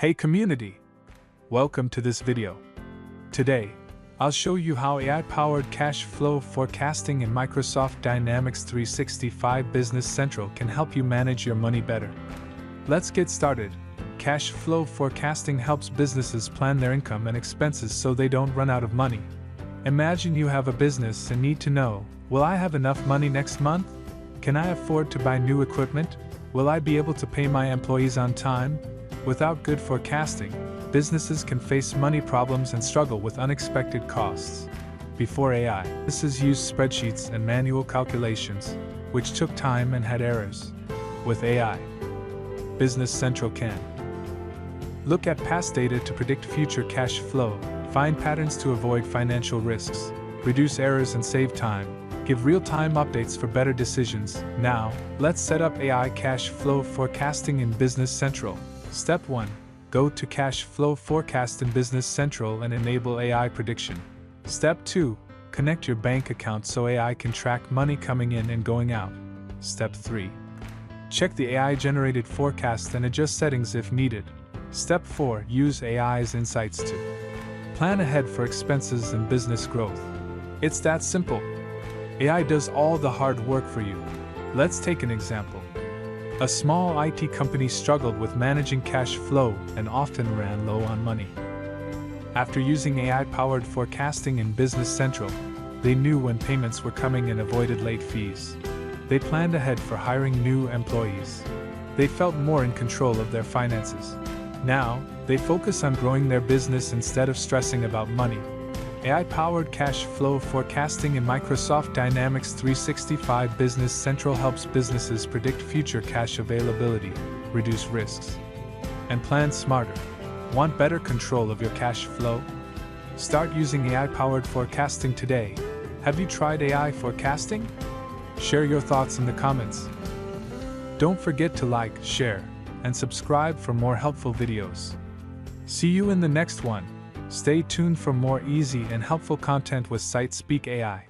Hey community! Welcome to this video. Today, I'll show you how AI-powered cash flow forecasting in Microsoft Dynamics 365 Business Central can help you manage your money better. Let's get started. Cash flow forecasting helps businesses plan their income and expenses so they don't run out of money. Imagine you have a business and need to know, will I have enough money next month? Can I afford to buy new equipment? Will I be able to pay my employees on time? Without good forecasting, businesses can face money problems and struggle with unexpected costs. Before AI, businesses used spreadsheets and manual calculations, which took time and had errors. With AI, Business Central can look at past data to predict future cash flow, find patterns to avoid financial risks, reduce errors and save time, give real-time updates for better decisions. Now, let's set up AI cash flow forecasting in Business Central. Step 1. Go to Cash Flow Forecast in Business Central and enable AI prediction. Step 2. Connect your bank account so AI can track money coming in and going out. Step 3. Check the AI-generated forecast and adjust settings if needed. Step 4. Use AI's insights to plan ahead for expenses and business growth. It's that simple. AI does all the hard work for you. Let's take an example. A small IT company struggled with managing cash flow and often ran low on money. After using AI-powered forecasting in Business Central, they knew when payments were coming and avoided late fees. They planned ahead for hiring new employees. They felt more in control of their finances. Now, they focus on growing their business instead of stressing about money. AI-powered cash flow forecasting in Microsoft Dynamics 365 Business Central helps businesses predict future cash availability, reduce risks, and plan smarter. Want better control of your cash flow? Start using AI-powered forecasting today. Have you tried AI forecasting? Share your thoughts in the comments. Don't forget to like, share, and subscribe for more helpful videos. See you in the next one. Stay tuned for more easy and helpful content with SightSpeak AI.